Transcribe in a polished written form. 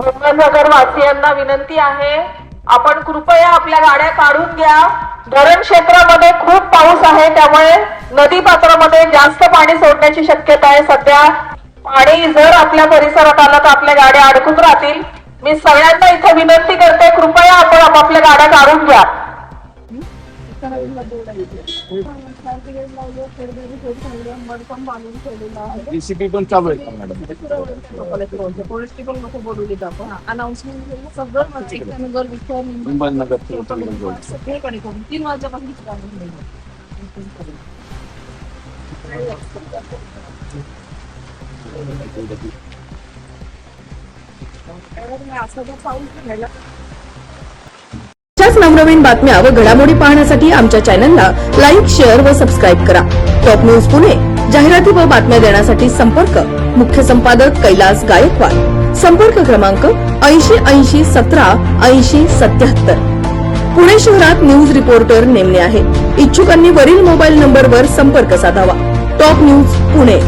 अहमदनगर वासियांना विनंती आहे, आपण कृपया आपल्या गाड्या काढून घ्या। धरण क्षेत्रामध्ये खूप पाऊस आहे, त्यामुळे नदी पात्रामध्ये जास्त पाणी सोडण्याची शक्यता आहे। सध्या पाणी जर आपल्या परिसरात आलं तर आपल्या गाड्या अडकून राहतील। मी सगळ्यांना इथे विनंती करते, कृपया आपण आपापल्या गाड्या काढून घ्या। डीसीपी पण चालू आहे मॅडम, पोलीस पण नको बोलू आपण अनाउन्समेंट सगळं नगर 3 वाजल्यापासून अशाच नवनवीन बातम्या व घडामोडी पाहण्यासाठी आमच्या चॅनलला लाईक, शेअर व सबस्क्राईब करा। टॉप न्यूज पुणे जाहिराती व बातम्या देण्यासाठी संपर्क मुख्य संपादक कैलास गायकवाड। संपर्क क्रमांक 8080 17 80 77। पुणे शहरात न्यूज रिपोर्टर नेमणे आहे। इच्छुकांनी वरील मोबाईल नंबरवर संपर्क साधावा। Top news Pune.